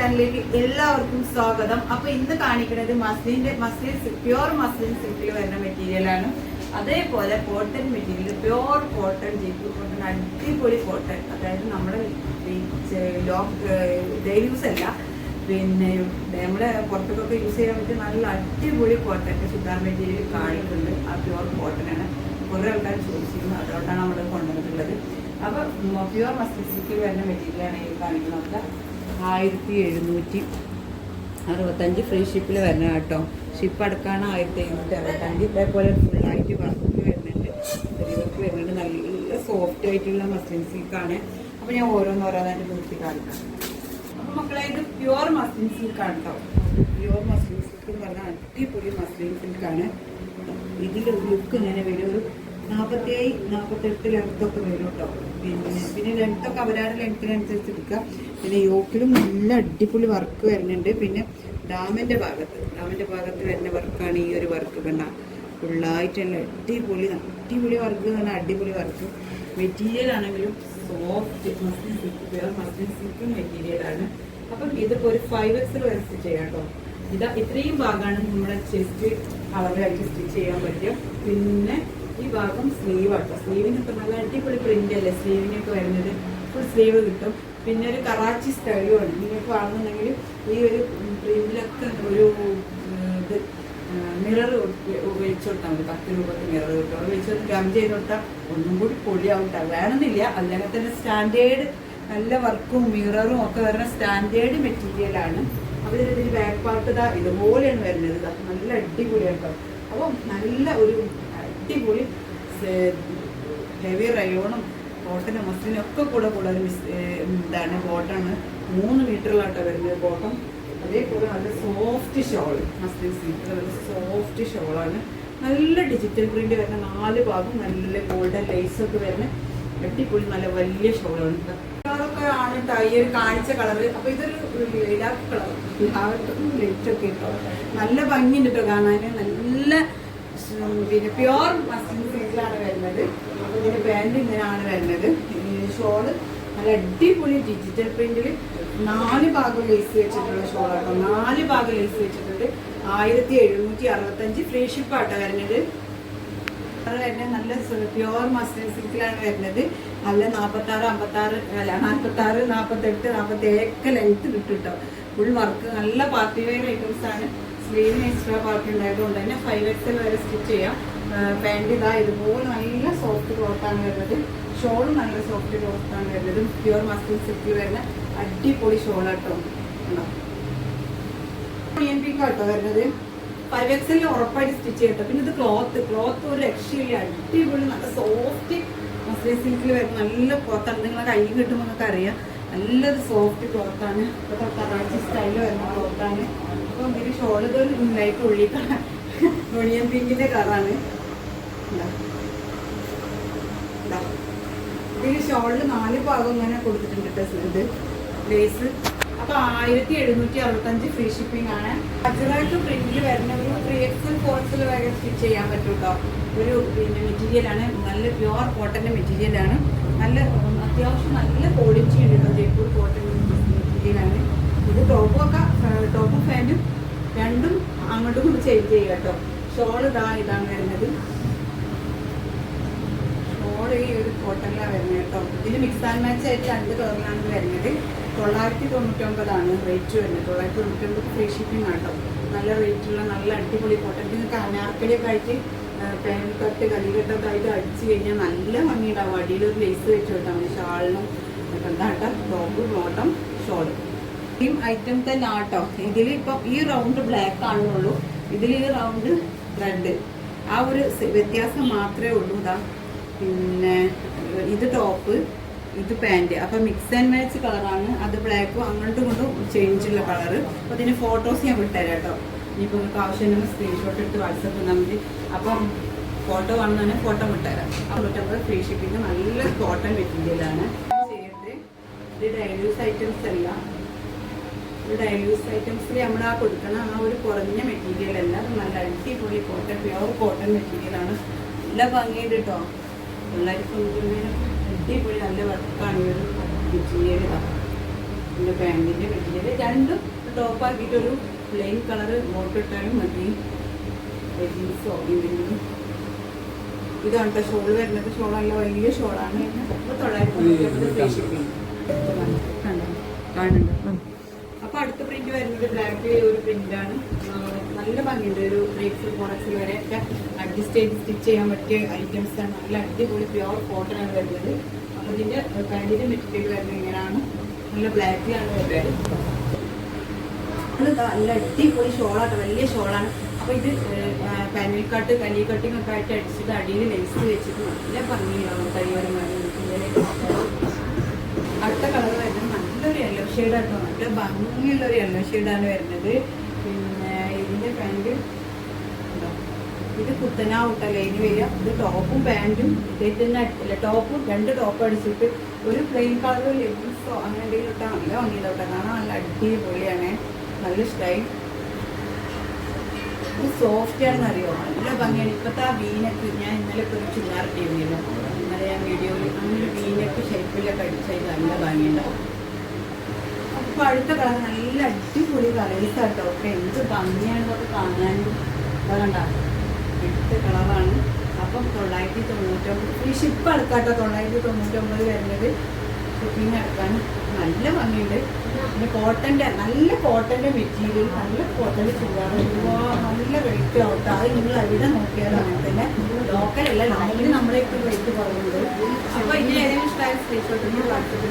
ചാനലിലേക്ക് എല്ലാവർക്കും സ്വാഗതം. അപ്പൊ ഇന്ന് കാണിക്കുന്നത് പ്യുവർ മസ്ലിൻ സിൽക്കിൽ വരുന്ന മെറ്റീരിയലാണ്. അതേപോലെ cotton material, pure cotton, Jaipur cotton, അടിപൊളി കോട്ടൺ. അതായത് നമ്മുടെ ഡെയിലി യൂസ് അല്ല, പിന്നെ നമ്മുടെ പുറത്തൊക്കെ യൂസ് ചെയ്യാൻ പറ്റിയ നല്ല അടിപൊളി കോട്ടൺ സുതാർ മെറ്റീരിയൽ കാണിക്കുന്നുണ്ട്. ആ പ്യുവർ കോട്ടനാണ്. കുറേ ആൾക്കാർ ചോദിച്ചിരുന്നു, അതുകൊണ്ടാണ് നമ്മൾ കൊണ്ടുവന്നിട്ടുള്ളത്. അപ്പൊ പ്യുവർ മസ്ലിൻ സിൽക്കിൽ വരുന്ന മെറ്റീരിയലാണ് ഈ കാണിക്കുന്നത്. 1765 ഫ്രീ ഷിപ്പിൽ വരുന്ന കേട്ടോ. ഷിപ്പ് അടക്കാണ് 1765. ഇതേപോലെ ഫുള്ളായിട്ട് വർക്ക് വരുന്നുണ്ട്, വർക്ക് വരുന്നുണ്ട്. നല്ല സോഫ്റ്റ് ആയിട്ടുള്ള മസ്ലിൻ സിൽക്കാണ്. അപ്പോൾ ഞാൻ ഓരോന്നോരോന്നായിട്ട് നിർത്തി കാണിക്കാം. അപ്പോൾ മക്കളെ, ഇത് പ്യുവർ മസ്ലിൻ സിൽക്കാണ് കേട്ടോ. പ്യുവർ മസ്ലിൻ സിൽക്ക് എന്ന് പറഞ്ഞാൽ അടിപൊളി മസ്ലിൻ സിൽക്കാണ്. ഇതിൻ്റെ ലുക്ക് ഇങ്ങനെ വരും, ഒരു 47-48 ലെങ്ത്തൊക്കെ വരും കേട്ടോ. പിന്നെ ലെങ്ത്തൊക്കെ അവരാരുടെ ലെങ്ത്തിനനുസരിച്ച് എടുക്കുക. പിന്നെ യോക്കിലും നല്ല അടിപൊളി വർക്ക് വരുന്നുണ്ട്. പിന്നെ ഡാമിൻ്റെ ഭാഗത്ത് വരുന്ന വർക്കാണ് ഈ ഒരു വർക്ക്. കണ്ട ഫുള്ളായിട്ടുള്ള അടിപൊളി വർക്ക് എന്ന് പറഞ്ഞാൽ അടിപൊളി വർക്ക്. മെറ്റീരിയൽ ആണെങ്കിലും soft muslin silk, pure muslin silk മെറ്റീരിയലാണ്. അപ്പം ഇതിപ്പോൾ ഒരു 5XL വരെ സ്റ്റിച്ച് ചെയ്യാം കേട്ടോ. ഇത്രയും ഭാഗമാണ് നമ്മുടെ ചെസ്റ്റ് കളറിലായിട്ട് സ്റ്റിച്ച് ചെയ്യാൻ പറ്റും. പിന്നെ ഈ ഭാഗം സ്ലീവ് ആട്ടോ. സ്ലീവിനൊക്കെ നല്ല അടിപൊളി പ്രിന്റ് അല്ലേ സ്ലീവിനൊക്കെ വരുന്നത്. ഫുൾ സ്ലീവ് കിട്ടും. പിന്നെ ഒരു കറാച്ചി സ്റ്റൈലുമാണ്. നിങ്ങൾക്ക് കാണുന്നുണ്ടെങ്കിൽ ഈ ഒരു പ്രിന്റിലൊക്കെ ഒരു ഇത് മിറർ വെച്ച് കൊടുത്താൽ മതി. 10 രൂപക്ക് മിറർ കിട്ടും. അത് വെച്ച് ഗം ചെയ്ത് കൊടുത്താൽ ഒന്നും കൂടി പൊളിയാവട്ടെ. വേണമെന്നില്ല, അല്ലെങ്കിൽ തന്നെ സ്റ്റാൻഡേർഡ് നല്ല വർക്കും മിററും ഒക്കെ വരുന്ന സ്റ്റാൻഡേർഡ് മെറ്റീരിയലാണ്. അപ്പോൾ ഇതിൽ ബാക്ക് പാർട്ട് ഇതുപോലെയാണ് വരുന്നത്. നല്ല അടിപൊളിയാണ് കേട്ടോ. അപ്പോൾ നല്ല ഒരു അടിപൊളി ഹെവി റയോണും കോട്ടനും മസ്ലിനും ഒക്കെ കൂടെ ഒരു എന്താണ് ബോട്ടാണ്. 3 മീറ്ററിലാട്ടോ വരുന്നത് ബോട്ടം. അതേപോലെ നല്ല സോഫ്റ്റ് ഷോൾ, മസ്ലിൻ സിൽക്കിൽ നല്ല സോഫ്റ്റ് ഷോളാണ്. നല്ല ഡിജിറ്റൽ പ്രിന്റ് വരുന്ന 4 ഭാഗം നല്ല ഗോൾഡൻ ലേസൊക്കെ വരുന്ന അടിപൊളി നല്ല വലിയ ഷോളാണ്. കളറൊക്കെ ആണ് ടൈർ കാണിച്ച കളറ്. അപ്പോൾ ഇതൊരു ലൈലാക്ക് കളർ, ലൈറ്റൊക്കെ ഇട്ടോ നല്ല ഭംഗിയുണ്ട് കേട്ടോ കാണാൻ. നല്ല പിന്നെ പ്യുവർ മസ്ലിൻ സിൽക്കിലാണ് വരുന്നത്. അപ്പോൾ ഇതിൻ്റെ പാൻറ് ഇങ്ങനെയാണ് വരുന്നത്. ഷോള് നല്ല അടിപൊളി ഡിജിറ്റൽ പ്രിന്റിൽ 4 ഭാഗം ലേസ് വെച്ചിട്ടുള്ള ഷോളാട്ടോ. 4 ഭാഗം ലേസ് വെച്ചിട്ടുണ്ട്. 1765 ഫ്രീ ഷിപ്പാട്ടോ വരുന്നത്. നല്ല പ്യുവർ മസ്ലിൻ സിൽക്കിലാണ് വരുന്നത്. നല്ല 46, 48, 47 ലെങ്ത് കിട്ടും കേട്ടോ. ഫുൾ വർക്ക് നല്ല പാർട്ടി വെയർ ഐറ്റംസ് ആണ്. സ്ലീവിന് എക്സ്ട്രാ പാർട്ടി ഉണ്ടായതുകൊണ്ട് തന്നെ 5XL വരെ സ്റ്റിച്ച് ചെയ്യാം. പാൻറ് ഇതുപോലെ നല്ല സോഫ്റ്റ് ക്ലോത്താണ് വരുന്നത്. ഷോളും നല്ല സോഫ്റ്റ് ക്ലോത്താണ് വരുന്നത്. പ്യുവർ മസ്ലിൻ സിൽക്കിൽ വരുന്ന അടിപൊളി ഷോളാട്ടോ. കേട്ടോ വരുന്നത് 5XL ഉറപ്പായിട്ട് സ്റ്റിച്ച് ചെയ്യട്ടോ. പിന്നെ ഇത് ക്ലോത്ത് ഒരു രക്ഷയില്ല, അടിപൊളി നല്ല സോഫ്റ്റ് മസ്ലിൻ സിൽക്കിൽ വരുന്ന നല്ല ക്ലോത്താണ്. നിങ്ങളെ കൈ കിട്ടുമ്പോൾ നിങ്ങൾക്ക് അറിയാം, നല്ലൊരു സോഫ്റ്റ് ക്ലോത്താണ്. ഇപ്പോൾ കറാച്ചി സ്റ്റൈലിൽ വരുന്ന ക്ലോത്താണ്. അപ്പോൾ ഇതിന് ഷോൾ ഇതൊരു ലൈറ്റ് ഒഴിക്കാണ്, ഒണിയൻ പിങ്കിൻ്റെ കളറാണ്. ഇതിന് ഷോളിൽ 4 ഭാഗം ഇങ്ങനെ കൊടുത്തിട്ടുണ്ട് ഇത് ലേസ്. അപ്പോൾ 1765 ഫ്രീ ഷിപ്പിംഗ് ആണ്. അജറായിട്ട് പ്രിന്റിൽ വരുന്ന ഒരു 3XL 4XL വരെ സ്റ്റിച്ച് ചെയ്യാൻ പറ്റും കേട്ടോ. ഒരു പിന്നെ മെറ്റീരിയലാണ്, നല്ല പ്യുവർ കോട്ടൻ്റെ മെറ്റീരിയലാണ്. നല്ല അത്യാവശ്യം നല്ല ക്വാളിറ്റി ഉണ്ട് കേട്ടോ. ജയ്പൂർ കോട്ടൺ മെറ്റീരിയലാണ് ഇത്. ടോപ്പും പാൻറ്റും രണ്ടും അങ്ങോട്ടും കൊണ്ട് ചേഞ്ച് ചെയ്യുക കേട്ടോ. ഷോൾ ഇതാണ് വരുന്നത്. ഷോൾ ഈ ഒരു കോട്ടണിലാണ് വരുന്നത് കേട്ടോ. ഇതിന് മിക്സ് ആൻഡ് മാച്ച് ആയിട്ട് 2 കളറിലാണ് വരുന്നത്. 999 റേറ്റ് വരുന്നത്. 999 ഫ്രീ ഷിപ്പിംഗ് ആട്ടോ. നല്ല റേറ്റുള്ള നല്ല അടിപൊളി കോട്ടൺ. നിങ്ങൾക്ക് അനാർക്കലിയൊക്കെ ആയിട്ട് പാൻറ് കട്ട് കലികെട്ടൊക്കെ ആയിട്ട് അടിച്ച് കഴിഞ്ഞാൽ നല്ല ഭംഗിയുണ്ടാവും. അടിയിലൊരു ലേസ് വെച്ച് കൊടുത്താൽ മതി. ഷാളിനും എന്താട്ടോ top bottom shawl same item തന്നെ ആട്ടോ. ഇതിൽ ഇപ്പം ഈ റൗണ്ട് ബ്ലാക്ക് കാണുന്നുള്ളൂ, ഇതിൽ ഈ റൗണ്ട് റെഡ്. ആ ഒരു വ്യത്യാസം മാത്രമേ ഉള്ളൂ. പിന്നെ ഇത് ടോപ്പ്, ഇത് പാൻറ്. അപ്പം മിക്സ് ആൻഡ് മാച്ച് കളറാണ്. അത് ബ്ലാക്കും അങ്ങോട്ടും ഇങ്ങോട്ടും ചേഞ്ചുള്ള കളറ്. അപ്പോൾ ഇതിന് ഫോട്ടോസ് ഞാൻ വിട്ടുതരാം കേട്ടോ. ഇനിയിപ്പോൾ നിങ്ങൾക്ക് ആവശ്യമുണ്ടെങ്കിൽ സ്ക്രീൻഷോട്ട് എടുത്ത് വാട്സപ്പ് തന്നാൽ മതി. അപ്പം ഫോട്ടോ വന്നതിന് ഫോട്ടോ വിട്ടുതരാം. 999 free shipping. നല്ല കോട്ടൺ മെറ്റീരിയലാണ്. ഇത് ഡെയിലി യൂസ് ഐറ്റംസ് അല്ല. ഡെയിലി യൂസ് ഐറ്റംസിൽ നമ്മൾ കൊടുക്കുന്ന ആ ഒരു കുറഞ്ഞ മെറ്റീരിയൽ അല്ല. നല്ല അടിപൊളി കോട്ടൺ, പ്യുവർ കോട്ടൺ മെറ്റീരിയലാണ്. നല്ല ഭംഗിയുണ്ട് കേട്ടോ. പിള്ളേർക്ക് അടിപൊളി നല്ല വർക്കാണ് ഈ ഒരു മെറ്റീരിയൽ. പിന്നെ പാൻറ്റിൻ്റെ മെറ്റീരിയൽ രണ്ടും ടോപ്പാക്കിയിട്ടൊരു പ്ലെയിൻ കളറ് മോട്ട് ഇട്ടാലും മതി. ജീൻസോ എന്തെങ്കിലും. ഇതാണ് കേട്ടോ ഷോൾ വരുന്നത്. ഷോൾ നല്ല വലിയ ഷോളാണ്. അപ്പോൾ 990 കാണുന്നുണ്ട്. അപ്പോൾ അടുത്ത പ്രിന്റ് വരുന്നത് ബ്ലാക്ക് ഒരു പ്രിന്റാണ്. നല്ല ഭംഗിയുണ്ട്. ഒരു ബ്രേക്സ് ഫോറക്സിൽ വരെ ഒക്കെ അഡ്ജസ്റ്റ് ചെയ്ത് സ്റ്റിച്ച് ചെയ്യാൻ പറ്റിയ ഐറ്റംസ് ആണ്. നല്ല അടിപൊളി പ്യുവർ കോട്ടൺ ആണ് വരുന്നത്. അപ്പോൾ ഇതിൻ്റെ പാൻറ്റിൻ്റെ മെറ്റീരിയൽ വരുന്നത് ഇങ്ങനെയാണ്. നല്ല ബ്ലാക്കിലാണ് വരുന്നത്. നല്ല അടിപൊളി ഷോളാട്ടോ, വലിയ ഷോളാണ്. അപ്പോൾ ഇത് പാനൽ കട്ട് കലി കട്ടിങ് ഒക്കെ ആയിട്ട് അടിച്ചിട്ട് അടിയിൽ ലേസ് വെച്ചിട്ട് നല്ല ഭംഗിയാവും. കൈവരുമാനം. അടുത്ത കളർ വരുന്നത് നല്ലൊരു യെല്ലോ ഷെയ്ഡാട്ടോ. നല്ല ഭംഗിയുള്ളൊരു യെല്ലോ ഷെയ്ഡാണ് വരുന്നത്. പിന്നെ ഇതിൻ്റെ പാൻറ് ഇത് കുത്തനാവട്ട ലൈന് വരിക. ഇത് ടോപ്പും പാൻറ്റും ഇതേ തന്നെ അടിച്ചില്ല. ടോപ്പും 2 ടോപ്പ് അടിച്ചിട്ട് ഒരു പ്ലെയിൻ കളർ ലെഗിൻസോ അങ്ങനെ എന്തെങ്കിലും ഇട്ടാൽ നല്ല ഭംഗിയിലോട്ടെ. കാണാൻ നല്ല അടിപൊളിയാണ്. നല്ല സ്റ്റൈൽ. സോഫ്റ്റ് ആണെന്ന് അറിയോ, നല്ല ഭംഗിയാണ്. ഇപ്പോഴത്തെ ആ വീനക്ക് ഞാൻ ഇന്നലെ ഒരു ചുരിദാർ ഇട്ടിരുന്നില്ല, ഇന്നലെ ഞാൻ വീഡിയോയിൽ അങ്ങനെ ഒരു വീനക്ക് ഷേപ്പിലൊക്കെ അടിച്ചത് നല്ല ഭംഗിയുണ്ടാവും. അപ്പോൾ അടുത്ത കളർ നല്ല അടിപൊളി കളേഴ്സ് ആട്ടോ. ഒക്കെ എന്ത് ഭംഗിയാണെന്നൊക്കെ കാണാനും കണ്ട എടുത്ത കളറാണ്. അപ്പം 999 ഈ ഷിപ്പ് എടുക്കാട്ടോ. 999 വരുന്നത് ഷിപ്പിങ് എടുക്കാൻ നല്ല ഭംഗിയുണ്ട്. പിന്നെ കോട്ടൻ്റെ നല്ല കോട്ടൻ്റെ മെറ്റീരിയൽ, നല്ല കോട്ടൻ്റെ ചുരിദാർ നല്ല റേറ്റ് ആവട്ടെ. അത് നിങ്ങൾ എവിടെ നോക്കിയാലും അങ്ങനെ തന്നെ. ലോക്കലല്ല, ലോക്കലിൽ നമ്മളെയൊക്കെ റേറ്റ് കുറവുണ്ട്. അപ്പോൾ ഇതിൽ ഏതെങ്കിലും ഇഷ്ടമായ സ്ക്രീൻഷോട്ട് വാട്സപ്പിൽ